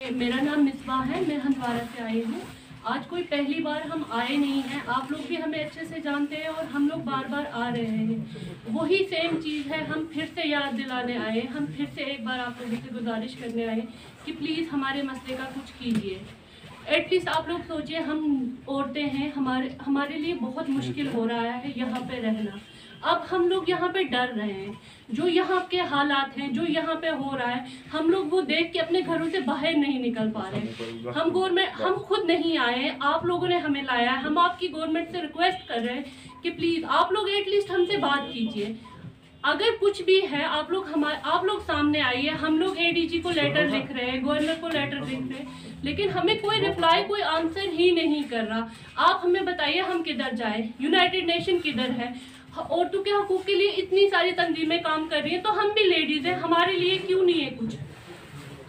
मेरा नाम मिसबाह है, मैं हंदवारा से आई हूँ। आज कोई पहली बार हम आए नहीं हैं, आप लोग भी हमें अच्छे से जानते हैं और हम लोग बार बार आ रहे हैं। वही सेम चीज़ है, हम फिर से याद दिलाने आए, हम फिर से एक बार आप लोगों से गुजारिश करने आए कि प्लीज़ हमारे मसले का कुछ कीजिए। एटलीस्ट आप लोग सोचिए, हम औरतें हैं, हमारे लिए बहुत मुश्किल हो रहा है यहाँ पे रहना। अब हम लोग यहाँ पे डर रहे हैं, जो यहाँ के हालात हैं, जो यहाँ पे हो रहा है, हम लोग वो देख के अपने घरों से बाहर नहीं निकल पा रहे। हम खुद नहीं आए हैं, आप लोगों ने हमें लाया है। हम आपकी गवर्नमेंट से रिक्वेस्ट कर रहे हैं कि प्लीज़ आप लोग एटलीस्ट हमसे बात कीजिए। अगर कुछ भी है आप लोग सामने आइए। हम लोग एडीजी को लेटर लिख रहे हैं, गवर्नर को लेटर लिख रहे हैं, लेकिन हमें कोई रिप्लाई, कोई आंसर ही नहीं कर रहा। आप हमें बताइए हम किधर जाएं? यूनाइटेड नेशन किधर है? औरतों के हकूक के लिए इतनी सारी तंजीमें काम कर रही हैं, तो हम भी लेडीज हैं, हमारे लिए क्यों नहीं है कुछ?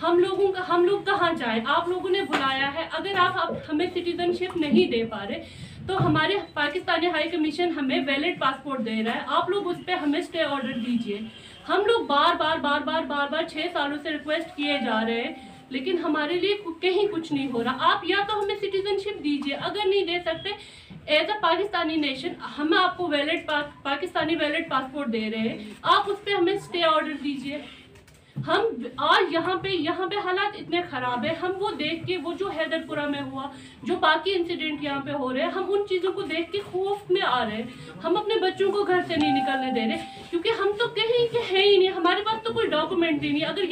हम लोग कहाँ जाएं? आप लोगों ने बुलाया है। अगर आप हमें सिटीजनशिप नहीं दे पा रहे तो हमारे पाकिस्तानी हाई कमीशन हमें वैलिड पासपोर्ट दे रहा है, आप लोग उस पर हमें स्टे ऑर्डर दीजिए। हम लोग बार बार 6 सालों से रिक्वेस्ट किए जा रहे हैं, लेकिन हमारे लिए कहीं कुछ नहीं हो रहा। आप या तो हमें सिटीजनशिप दीजिए, अगर नहीं दे सकते एज अ पाकिस्तानी नेशन हम आपको पाकिस्तानी वैलिड पासपोर्ट दे रहे हैं, आप उस पर हमें स्टे ऑर्डर दीजिए। हम आज यहाँ पे हालात इतने ख़राब है, हम वो देख के, वो जो हैदरपुरा में हुआ, जो बाकी इंसिडेंट यहाँ पे हो रहे हैं, हम उन चीज़ों को देख के खौफ में आ रहे हैं। हम अपने बच्चों को घर से नहीं निकलने दे रहे, क्योंकि हम तो कहीं के हैं ही नहीं, हमारे पास तो कोई डॉक्यूमेंट ही नहीं। अगर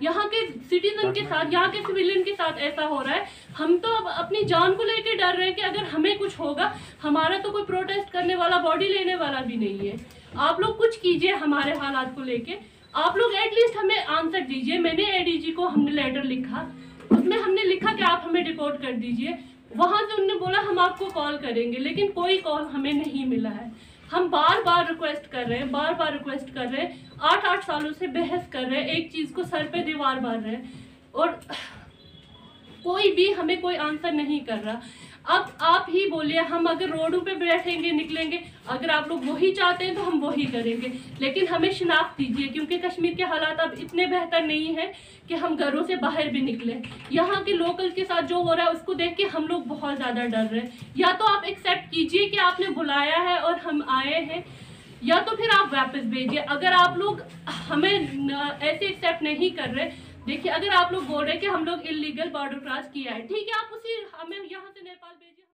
यहाँ के सिटीजन के साथ, यहाँ के सिविलियन के साथ ऐसा हो रहा है, हम तो अब अपनी जान को लेके डर रहे हैं कि अगर हमें कुछ होगा, हमारा तो कोई प्रोटेस्ट करने वाला, बॉडी लेने वाला भी नहीं है। आप लोग कुछ कीजिए हमारे हालात को लेके, आप लोग एटलीस्ट हमें आंसर दीजिए। मैंने एडीजी को हमने लेटर लिखा, उसमें हमने लिखा कि आप हमें रिपोर्ट कर दीजिए। वहां से उन्होंने बोला हम आपको कॉल करेंगे, लेकिन कोई कॉल हमें नहीं मिला है। हम बार बार रिक्वेस्ट कर रहे हैं, 8 सालों से बहस कर रहे हैं, एक चीज को सर पे दीवार मार रहे हैं, और कोई भी हमें कोई आंसर नहीं कर रहा। अब आप ही बोलिए, हम अगर रोडों पे बैठेंगे, निकलेंगे, अगर आप लोग वही चाहते हैं तो हम वही करेंगे, लेकिन हमें शिनाख्त दीजिए, क्योंकि कश्मीर के हालात अब इतने बेहतर नहीं है कि हम घरों से बाहर भी निकले। यहाँ के लोकल के साथ जो हो रहा है उसको देख के हम लोग बहुत ज़्यादा डर रहे हैं। या तो आप एक्सेप्ट कीजिए कि आपने बुलाया है और हम आए हैं, या तो फिर आप वापस भेजिए। अगर आप लोग हमें ऐसे एक्सेप्ट नहीं कर रहे, देखिए, अगर आप लोग बोल रहे हैं कि हम लोग इलीगल बॉर्डर क्रॉस किया है, ठीक है, आप हमें यहाँ से नेपाल भेज